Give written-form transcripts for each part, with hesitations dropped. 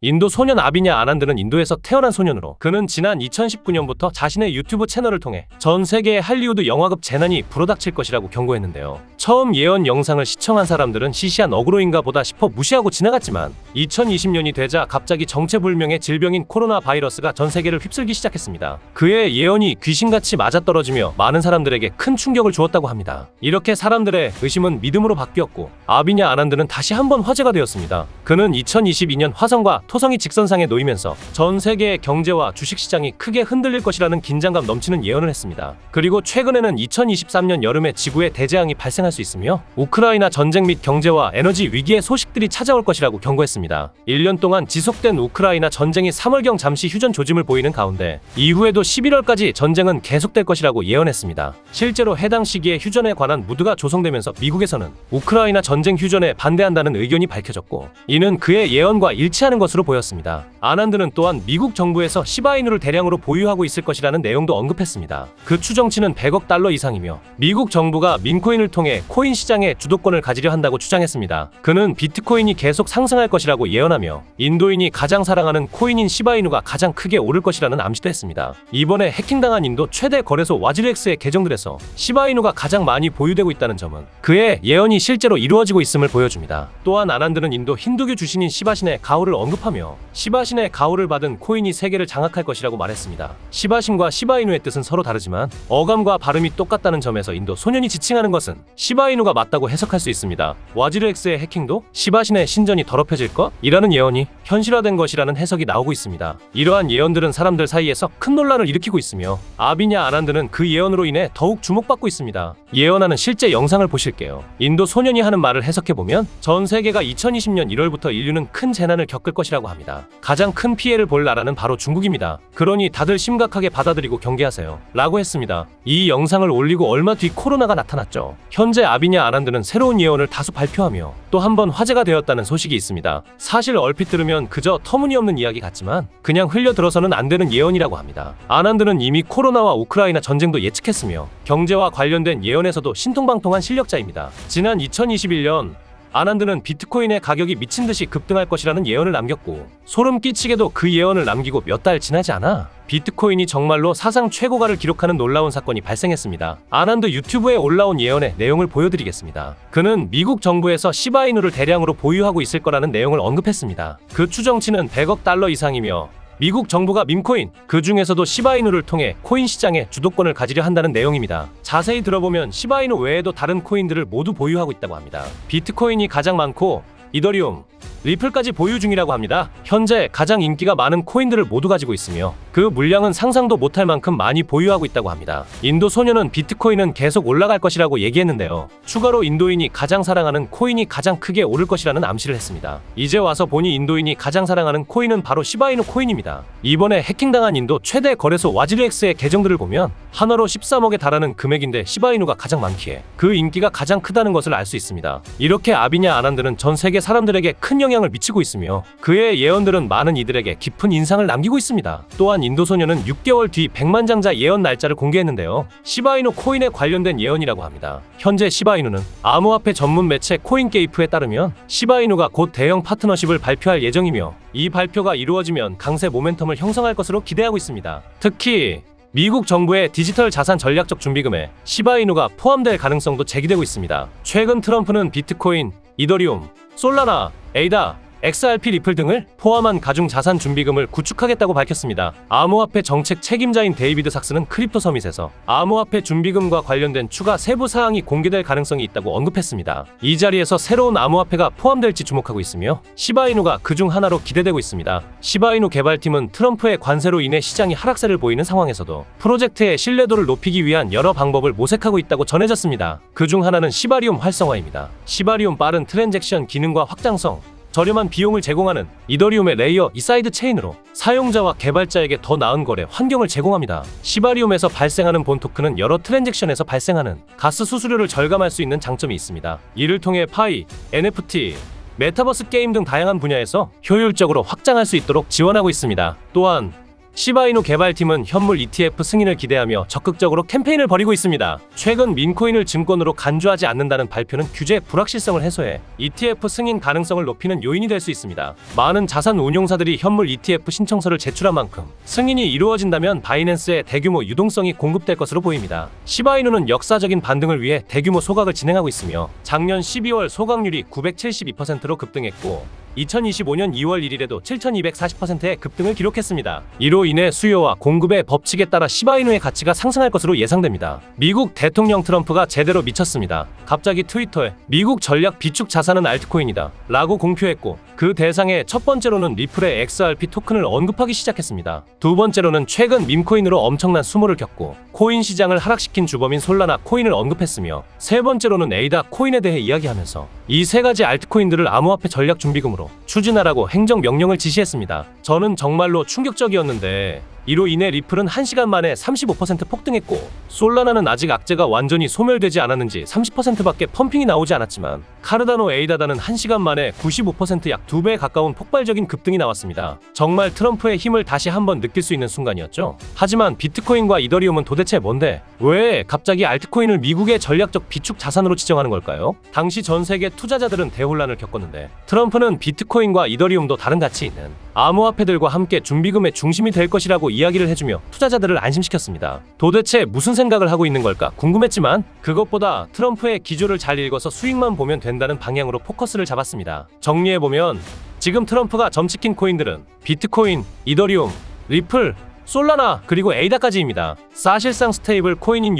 인도 소년 아비냐 아난드는 인도에서 태어난 소년으로 그는 지난 2019년부터 자신의 유튜브 채널을 통해 전 세계의 할리우드 영화급 재난이 불어닥칠 것이라고 경고했는데요. 처음 예언 영상을 시청한 사람들은 시시한 어그로인가 보다 싶어 무시하고 지나갔지만 2020년이 되자 갑자기 정체불명의 질병인 코로나 바이러스가 전 세계를 휩쓸기 시작했습니다. 그의 예언이 귀신같이 맞아떨어지며 많은 사람들에게 큰 충격을 주었다고 합니다. 이렇게 사람들의 의심은 믿음으로 바뀌었고 아비냐 아난드는 다시 한번 화제가 되었습니다. 그는 2022년 화성과 토성이 직선상에 놓이면서 전 세계의 경제와 주식시장이 크게 흔들릴 것이라는 긴장감 넘치는 예언을 했습니다. 그리고 최근에는 2023년 여름에 지구에 대재앙이 발생할 수 있으며 우크라이나 전쟁 및 경제와 에너지 위기의 소식들이 찾아올 것이라고 경고했습니다. 1년 동안 지속된 우크라이나 전쟁이 3월경 잠시 휴전 조짐을 보이는 가운데 이후에도 11월까지 전쟁은 계속될 것이라고 예언했습니다. 실제로 해당 시기에 휴전에 관한 무드가 조성되면서 미국에서는 우크라이나 전쟁 휴전에 반대한다는 의견이 밝혀졌고 이는 그의 예언과 일치하는 것으로 보였습니다. 아난드는 또한 미국 정부에서 시바이누를 대량으로 보유하고 있을 것이라는 내용도 언급했습니다. 그 추정치는 100억 달러 이상이며 미국 정부가 민코인을 통해 코인 시장의 주도권을 가지려 한다고 주장했습니다. 그는 비트코인이 계속 상승할 것이라고 예언하며 인도인이 가장 사랑하는 코인인 시바이누가 가장 크게 오를 것이라는 암시도 했습니다. 이번에 해킹당한 인도 최대 거래소 와지르엑스의 계정들에서 시바이누가 가장 많이 보유되고 있다는 점은 그의 예언이 실제로 이루어지고 있음을 보여줍니다. 또한 아난드는 인도 힌두교 주신인 시바신의 가호를 언급하며 시바신의 가호를 받은 코인이 세계를 장악할 것이라고 말했습니다. 시바신과 시바이누의 뜻은 서로 다르지만 어감과 발음이 똑같다는 점에서 인도 소년이 지칭하는 것은 시바이누가 맞다고 해석할 수 있습니다. 와지르엑스의 해킹도 시바신의 신전이 더럽혀질 것? 이라는 예언이 현실화된 것이라는 해석이 나오고 있습니다. 이러한 예언들은 사람들 사이에서 큰 논란을 일으키고 있으며 아비냐 아난드는 그 예언으로 인해 더욱 주목받고 있습니다. 예언하는 실제 영상을 보실게요. 인도 소년이 하는 말을 해석해보면 전 세계가 2020년 1월부터 인류는 큰 재난을 겪을 것이라고 합니다. 가장 큰 피해를 볼 나라는 바로 중국입니다. 그러니 다들 심각하게 받아들이고 경계하세요. 라고 했습니다. 이 영상을 올리고 얼마 뒤 코로나가 나타났죠. 현재 아비냐 아난드는 새로운 예언을 다수 발표하며 또 한 번 화제가 되었다는 소식이 있습니다. 사실 얼핏 들으면 그저 터무니없는 이야기 같지만 그냥 흘려들어서는 안 되는 예언이라고 합니다. 아난드는 이미 코로나와 우크라이나 전쟁도 예측했으며 경제와 관련된 예언에서도 신통방통한 실력자입니다. 지난 2021년 아난드는 비트코인의 가격이 미친듯이 급등할 것이라는 예언을 남겼고 소름 끼치게도 그 예언을 남기고 몇 달 지나지 않아 비트코인이 정말로 사상 최고가를 기록하는 놀라운 사건이 발생했습니다. 아난드 유튜브에 올라온 예언의 내용을 보여드리겠습니다. 그는 미국 정부에서 시바이누를 대량으로 보유하고 있을 거라는 내용을 언급했습니다. 그 추정치는 100억 달러 이상이며 미국 정부가 밈코인, 그 중에서도 시바이누를 통해 코인 시장의 주도권을 가지려 한다는 내용입니다. 자세히 들어보면 시바이누 외에도 다른 코인들을 모두 보유하고 있다고 합니다. 비트코인이 가장 많고 이더리움, 리플까지 보유 중이라고 합니다. 현재 가장 인기가 많은 코인들을 모두 가지고 있으며 그 물량은 상상도 못할 만큼 많이 보유하고 있다고 합니다. 인도 소년은 비트코인은 계속 올라갈 것이라고 얘기했는데요. 추가로 인도인이 가장 사랑하는 코인이 가장 크게 오를 것이라는 암시를 했습니다. 이제 와서 보니 인도인이 가장 사랑하는 코인은 바로 시바이누 코인입니다. 이번에 해킹당한 인도 최대 거래소 와지르엑스의 계정들을 보면 한화로 13억에 달하는 금액인데 시바이누가 가장 많기에 그 인기가 가장 크다는 것을 알 수 있습니다. 이렇게 아비냐 아난드는 전 세계 사람들에게 큰 영향을 미치고 있으며 그의 예언들은 많은 이들에게 깊은 인상을 남기고 있습니다. 또한 인도 소년은 6개월 뒤 100만장자 예언 날짜를 공개했는데요. 시바이누 코인에 관련된 예언이라고 합니다. 현재 시바이누는 암호화폐 전문 매체 코인게이프에 따르면 시바이누가 곧 대형 파트너십을 발표할 예정이며 이 발표가 이루어지면 강세 모멘텀을 형성할 것으로 기대하고 있습니다. 특히 미국 정부의 디지털 자산 전략적 준비금에 시바이누가 포함될 가능성도 제기되고 있습니다. 최근 트럼프는 비트코인, 이더리움, 솔라나, 에이다, XRP 리플 등을 포함한 가중 자산 준비금을 구축하겠다고 밝혔습니다. 암호화폐 정책 책임자인 데이비드 삭스는 크립토 서밋에서 암호화폐 준비금과 관련된 추가 세부 사항이 공개될 가능성이 있다고 언급했습니다. 이 자리에서 새로운 암호화폐가 포함될지 주목하고 있으며 시바이누가 그중 하나로 기대되고 있습니다. 시바이누 개발팀은 트럼프의 관세로 인해 시장이 하락세를 보이는 상황에서도 프로젝트의 신뢰도를 높이기 위한 여러 방법을 모색하고 있다고 전해졌습니다. 그중 하나는 시바리움 활성화입니다. 시바리움 빠른 트랜잭션 기능과 확장성, 저렴한 비용을 제공하는 이더리움의 레이어 이 사이드 체인으로 사용자와 개발자에게 더 나은 거래 환경을 제공합니다. 시바리움에서 발생하는 본 토큰은 여러 트랜잭션에서 발생하는 가스 수수료를 절감할 수 있는 장점이 있습니다. 이를 통해 파이, NFT, 메타버스 게임 등 다양한 분야에서 효율적으로 확장할 수 있도록 지원하고 있습니다. 또한 시바이누 개발팀은 현물 ETF 승인을 기대하며 적극적으로 캠페인을 벌이고 있습니다. 최근 민코인을 증권으로 간주하지 않는다는 발표는 규제 불확실성을 해소해 ETF 승인 가능성을 높이는 요인이 될 수 있습니다. 많은 자산 운용사들이 현물 ETF 신청서를 제출한 만큼 승인이 이루어진다면 바이낸스에 대규모 유동성이 공급될 것으로 보입니다. 시바이누는 역사적인 반등을 위해 대규모 소각을 진행하고 있으며 작년 12월 소각률이 972%로 급등했고 2025년 2월 1일에도 7240%의 급등을 기록했습니다. 이로 인해 수요와 공급의 법칙에 따라 시바이누의 가치가 상승할 것으로 예상됩니다. 미국 대통령 트럼프가 제대로 미쳤습니다. 갑자기 트위터에 미국 전략 비축 자산은 알트코인이다 라고 공표했고 그 대상에 첫 번째로는 리플의 XRP 토큰을 언급하기 시작했습니다. 두 번째로는 최근 밈코인으로 엄청난 수모를 겪고 코인 시장을 하락시킨 주범인 솔라나 코인을 언급했으며 세 번째로는 에이다 코인에 대해 이야기하면서 이 세 가지 알트코인들을 암호화폐 전략 준비금으로 추진하라고 행정명령을 지시했습니다. 저는 정말로 충격적이었는데 이로 인해 리플은 1시간 만에 35% 폭등했고 솔라나는 아직 악재가 완전히 소멸되지 않았는지 30%밖에 펌핑이 나오지 않았지만 카르다노 에이다다는 1시간 만에 95% 약 2배에 가까운 폭발적인 급등이 나왔습니다. 정말 트럼프의 힘을 다시 한번 느낄 수 있는 순간이었죠. 하지만 비트코인과 이더리움은 도대체 뭔데? 왜 갑자기 알트코인을 미국의 전략적 비축 자산으로 지정하는 걸까요? 당시 전 세계 투자자들은 대혼란을 겪었는데 트럼프는 비트코인과 이더리움도 다른 가치 있는 암호화폐들과 함께 준비금의 중심이 될 것이라고 이야기를 해주며 투자자들을 안심시켰습니다. 도대체 무슨 생각을 하고 있는 걸까 궁금했지만 그것보다 트럼프의 기조를 잘 읽어서 수익만 보면 된다는 방향으로 포커스를 잡았습니다. 정리해보면 지금 트럼프가 점치킨 코인들은 비트코인, 이더리움, 리플, 솔라나 그리고 에이다까지입니다. 사실상 스테이블 코인인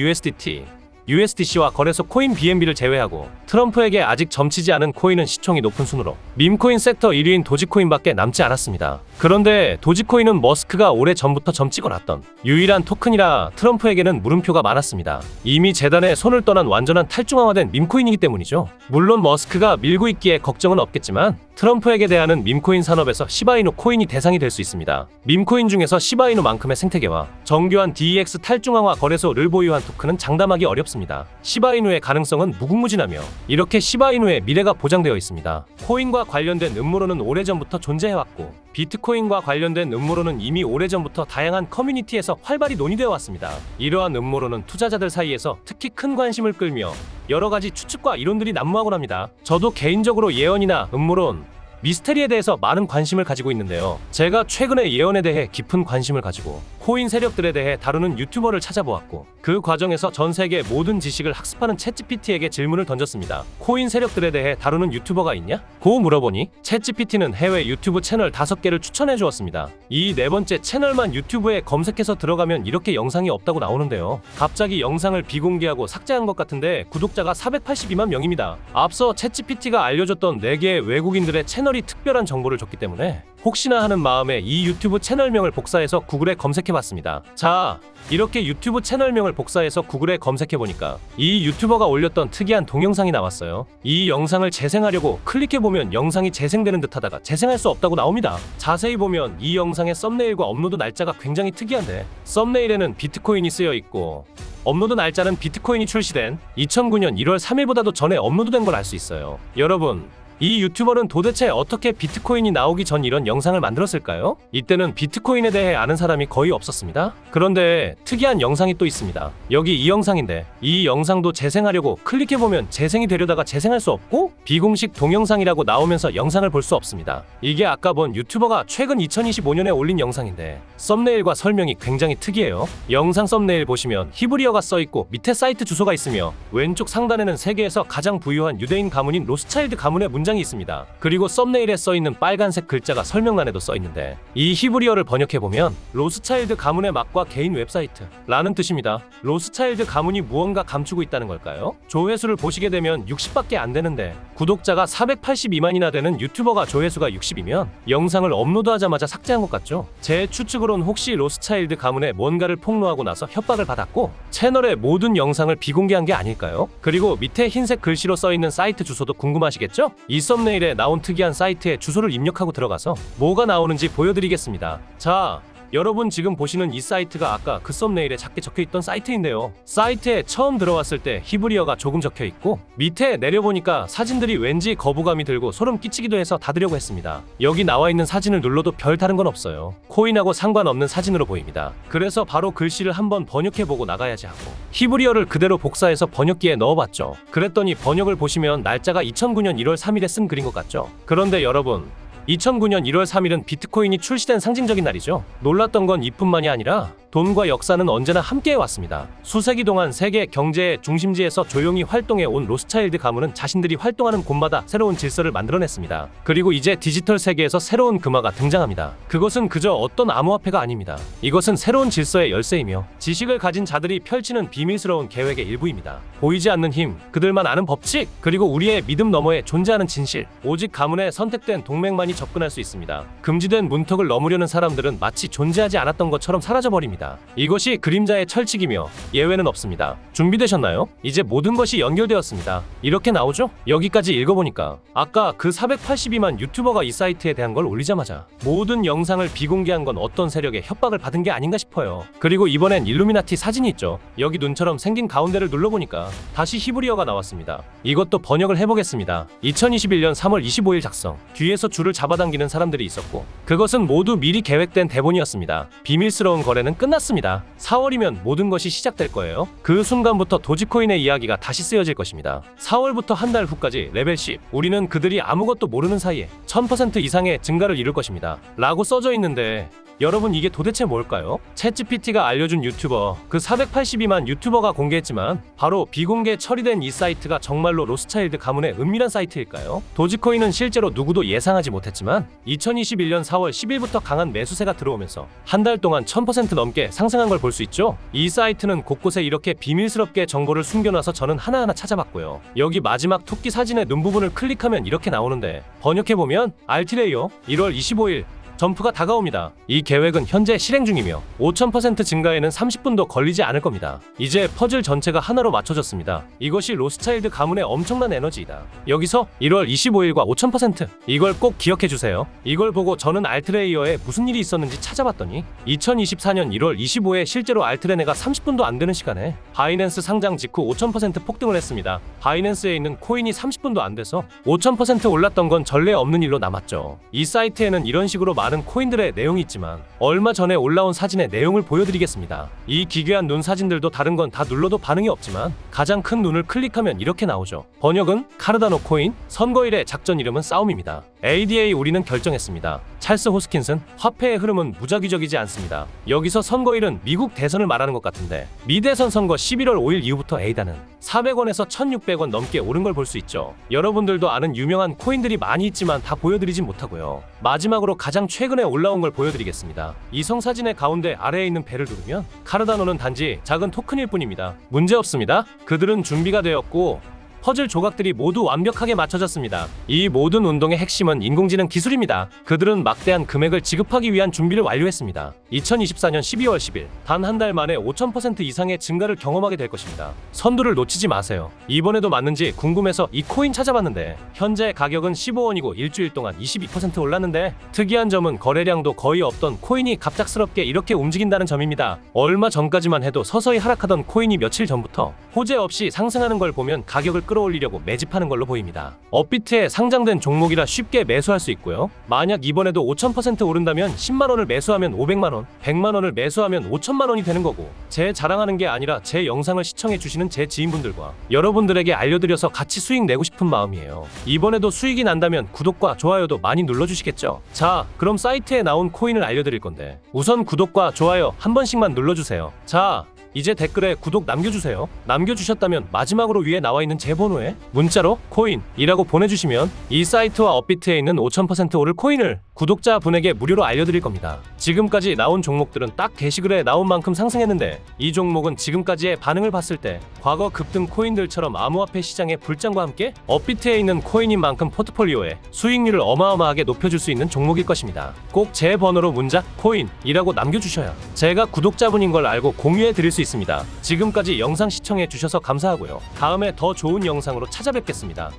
USDC와 거래소 코인 BNB를 제외하고 트럼프에게 아직 점치지 않은 코인은 시총이 높은 순으로 밈코인 섹터 1위인 도지코인밖에 남지 않았습니다. 그런데 도지코인은 머스크가 오래 전부터 점치고 놨던 유일한 토큰이라 트럼프에게는 물음표가 많았습니다. 이미 재단에 손을 떠난 완전한 탈중앙화된 밈코인이기 때문이죠. 물론 머스크가 밀고 있기에 걱정은 없겠지만 트럼프에게 대하는 밈코인 산업에서 시바이누 코인이 대상이 될 수 있습니다. 밈코인 중에서 시바이누만큼의 생태계와 정교한 DEX 탈중앙화 거래소를 보유한 토큰은 장담하기 어렵습니다. 시바이누의 가능성은 무궁무진하며 이렇게 시바이누의 미래가 보장되어 있습니다. 코인과 관련된 음모론은 오래전부터 존재해왔고 비트코인과 관련된 음모론은 이미 오래전부터 다양한 커뮤니티에서 활발히 논의되어 왔습니다. 이러한 음모론은 투자자들 사이에서 특히 큰 관심을 끌며 여러 가지 추측과 이론들이 난무하곤 합니다. 저도 개인적으로 예언이나 음모론, 미스테리에 대해서 많은 관심을 가지고 있는데요. 제가 최근에 예언에 대해 깊은 관심을 가지고 코인 세력들에 대해 다루는 유튜버를 찾아보았고 그 과정에서 전 세계 모든 지식을 학습하는 챗GPT에게 질문을 던졌습니다. 코인 세력들에 대해 다루는 유튜버가 있냐? 고 물어보니 챗GPT는 해외 유튜브 채널 5개를 추천해 주었습니다. 이 네 번째 채널만 유튜브에 검색해서 들어가면 이렇게 영상이 없다고 나오는데요. 갑자기 영상을 비공개하고 삭제한 것 같은데 구독자가 482만 명입니다. 앞서 챗GPT가 알려줬던 4개의 외국인들의 채널이 특별한 정보를 줬기 때문에 혹시나 하는 마음에 이 유튜브 채널명을 복사해서 구글에 검색해봤습니다. 자, 이렇게 유튜브 채널명을 복사해서 구글에 검색해보니까 이 유튜버가 올렸던 특이한 동영상이 나왔어요. 이 영상을 재생하려고 클릭해보면 영상이 재생되는 듯하다가 재생할 수 없다고 나옵니다. 자세히 보면 이 영상의 썸네일과 업로드 날짜가 굉장히 특이한데 썸네일에는 비트코인이 쓰여있고 업로드 날짜는 비트코인이 출시된 2009년 1월 3일보다도 전에 업로드된 걸 알 수 있어요. 여러분, 이 유튜버는 도대체 어떻게 비트코인이 나오기 전 이런 영상을 만들었을까요? 이때는 비트코인에 대해 아는 사람이 거의 없었습니다. 그런데 특이한 영상이 또 있습니다. 여기 이 영상인데 이 영상도 재생하려고 클릭해보면 재생이 되려다가 재생할 수 없고 비공식 동영상이라고 나오면서 영상을 볼 수 없습니다. 이게 아까 본 유튜버가 최근 2025년에 올린 영상인데 썸네일과 설명이 굉장히 특이해요. 영상 썸네일 보시면 히브리어가 써있고 밑에 사이트 주소가 있으며 왼쪽 상단에는 세계에서 가장 부유한 유대인 가문인 로스차일드 가문의 문장이 있습니다. 그리고 썸네일에 써있는 빨간색 글자가 설명란에도 써있는데 이 히브리어를 번역해보면 로스차일드 가문의 막과 개인 웹사이트 라는 뜻입니다. 로스차일드 가문이 무언가 감추고 있다는 걸까요? 조회수를 보시게 되면 60밖에 안 되는데 구독자가 482만이나 되는 유튜버가 조회수가 60이면 영상을 업로드하자마자 삭제한 것 같죠? 제 추측으론 혹시 로스차일드 가문에 뭔가를 폭로하고 나서 협박을 받았고 채널의 모든 영상을 비공개한 게 아닐까요? 그리고 밑에 흰색 글씨로 써있는 사이트 주소도 궁금하시겠죠? 이 썸네일에 나온 특이한 사이트에 주소를 입력하고 들어가서 뭐가 나오는지 보여드리겠습니다. 자, 여러분 지금 보시는 이 사이트가 아까 그 썸네일에 작게 적혀있던 사이트인데요. 사이트에 처음 들어왔을 때 히브리어가 조금 적혀있고 밑에 내려보니까 사진들이 왠지 거부감이 들고 소름 끼치기도 해서 닫으려고 했습니다. 여기 나와있는 사진을 눌러도 별 다른 건 없어요. 코인하고 상관없는 사진으로 보입니다. 그래서 바로 글씨를 한번 번역해보고 나가야지 하고 히브리어를 그대로 복사해서 번역기에 넣어봤죠. 그랬더니 번역을 보시면 날짜가 2009년 1월 3일에 쓴 글인 것 같죠. 그런데 여러분 2009년 1월 3일은 비트코인이 출시된 상징적인 날이죠. 놀랐던 건 이뿐만이 아니라 돈과 역사는 언제나 함께해 왔습니다. 수세기 동안 세계 경제의 중심지에서 조용히 활동해 온 로스차일드 가문은 자신들이 활동하는 곳마다 새로운 질서를 만들어냈습니다. 그리고 이제 디지털 세계에서 새로운 금화가 등장합니다. 그것은 그저 어떤 암호화폐가 아닙니다. 이것은 새로운 질서의 열쇠이며 지식을 가진 자들이 펼치는 비밀스러운 계획의 일부입니다. 보이지 않는 힘, 그들만 아는 법칙, 그리고 우리의 믿음 너머에 존재하는 진실. 오직 가문에 선택된 동맹만이 접근할 수 있습니다. 금지된 문턱을 넘으려는 사람들은 마치 존재하지 않았던 것처럼 사라져버립니다. 이것이 그림자의 철칙이며 예외는 없습니다. 준비되셨나요? 이제 모든 것이 연결되었습니다. 이렇게 나오죠? 여기까지 읽어보니까 아까 그 482만 유튜버가 이 사이트에 대한 걸 올리자마자 모든 영상을 비공개한 건 어떤 세력의 협박을 받은 게 아닌가 싶어요. 그리고 이번엔 일루미나티 사진이 있죠. 여기 눈처럼 생긴 가운데를 눌러보니까 다시 히브리어가 나왔습니다. 이것도 번역을 해보겠습니다. 2021년 3월 25일 작성. 뒤에서 줄을 잡아당기는 사람들이 있었고 그것은 모두 미리 계획된 대본이었습니다. 비밀스러운 거래는 끝났습니다. 4월이면 모든 것이 시작될 거예요. 그 순간부터 도지코인의 이야기가 다시 쓰여질 것입니다. 4월부터 한 달 후까지 레벨 10. 우리는 그들이 아무것도 모르는 사이에 1000% 이상의 증가를 이룰 것입니다. 라고 써져 있는데 여러분 이게 도대체 뭘까요? 챗GPT가 알려준 유튜버, 그 482만 유튜버가 공개했지만 바로 비공개 처리된 이 사이트가 정말로 로스차일드 가문의 은밀한 사이트일까요? 도지코인은 실제로 누구도 예상하지 못했지만 2021년 4월 10일부터 강한 매수세가 들어오면서 한 달 동안 1000% 넘게 상승한 걸 볼 수 있죠? 이 사이트는 곳곳에 이렇게 비밀스럽게 정보를 숨겨놔서 저는 하나하나 찾아봤고요. 여기 마지막 토끼 사진의 눈 부분을 클릭하면 이렇게 나오는데 번역해보면 알티레이어 1월 25일 점프가 다가옵니다. 이 계획은 현재 실행 중이며 5000% 증가에는 30분도 걸리지 않을 겁니다. 이제 퍼즐 전체가 하나로 맞춰졌습니다. 이것이 로스차일드 가문의 엄청난 에너지이다. 여기서 1월 25일과 5000% 이걸 꼭 기억해주세요. 이걸 보고 저는 알트레이어에 무슨 일이 있었는지 찾아봤더니 2024년 1월 25일에 실제로 알트레네가 30분도 안 되는 시간에 바이낸스 상장 직후 5000% 폭등을 했습니다. 바이낸스에 있는 코인이 30분도 안 돼서 5000% 올랐던 건 전례 없는 일로 남았죠. 이 사이트에는 이런 식으로 많은 코인들의 내용이 있지만 얼마 전에 올라온 사진의 내용을 보여드리겠습니다. 이 기괴한 눈 사진들도 다른 건 다 눌러도 반응이 없지만 가장 큰 눈을 클릭하면 이렇게 나오죠. 번역은 카르다노 코인, 선거일의 작전 이름은 싸움입니다. ADA 우리는 결정했습니다. 찰스 호스킨슨, 화폐의 흐름은 무작위적이지 않습니다. 여기서 선거일은 미국 대선을 말하는 것 같은데 미대선 선거 11월 5일 이후부터 에이다는 400원에서 1600원 넘게 오른 걸 볼 수 있죠. 여러분들도 아는 유명한 코인들이 많이 있지만 다 보여드리진 못하고요. 마지막으로 가장 최근에 올라온 걸 보여드리겠습니다. 이성 사진의 가운데 아래에 있는 벨을 누르면 카르다노는 단지 작은 토큰일 뿐입니다. 문제없습니다. 그들은 준비가 되었고 퍼즐 조각들이 모두 완벽하게 맞춰졌습니다. 이 모든 운동의 핵심은 인공지능 기술입니다. 그들은 막대한 금액을 지급하기 위한 준비를 완료했습니다. 2024년 12월 10일 단 한 달 만에 5000% 이상의 증가를 경험하게 될 것입니다. 선두를 놓치지 마세요. 이번에도 맞는지 궁금해서 이 코인 찾아봤는데 현재 가격은 15원이고 일주일 동안 22% 올랐는데 특이한 점은 거래량도 거의 없던 코인이 갑작스럽게 이렇게 움직인다는 점입니다. 얼마 전까지만 해도 서서히 하락하던 코인이 며칠 전부터 호재 없이 상승하는 걸 보면 가격을 끌어올리려고 매집하는 걸로 보입니다. 업비트에 상장된 종목이라 쉽게 매수할 수 있고요. 만약 이번에도 5000% 오른다면 10만원을 매수하면 500만원, 100만원을 매수하면 5천만원이 되는 거고 제 자랑하는 게 아니라 제 영상을 시청해주시는 제 지인분들과 여러분들에게 알려드려서 같이 수익 내고 싶은 마음이에요. 이번에도 수익이 난다면 구독과 좋아요도 많이 눌러주시겠죠? 자, 그럼 사이트에 나온 코인을 알려드릴 건데 우선 구독과 좋아요 한 번씩만 눌러주세요. 자, 이제 댓글에 구독 남겨주세요. 남겨주셨다면 마지막으로 위에 나와있는 제 번호에 문자로 코인이라고 보내주시면 이 사이트와 업비트에 있는 5000% 오를 코인을 구독자분에게 무료로 알려드릴 겁니다. 지금까지 나온 종목들은 딱 게시글에 나온 만큼 상승했는데 이 종목은 지금까지의 반응을 봤을 때 과거 급등 코인들처럼 암호화폐 시장의 불장과 함께 업비트에 있는 코인인 만큼 포트폴리오에 수익률을 어마어마하게 높여줄 수 있는 종목일 것입니다. 꼭 제 번호로 문자 코인이라고 남겨주셔야 제가 구독자분인 걸 알고 공유해드릴 수 있습니다. 지금까지 영상 시청해 주셔서 감사하고요. 다음에 더 좋은 영상으로 찾아뵙겠습니다.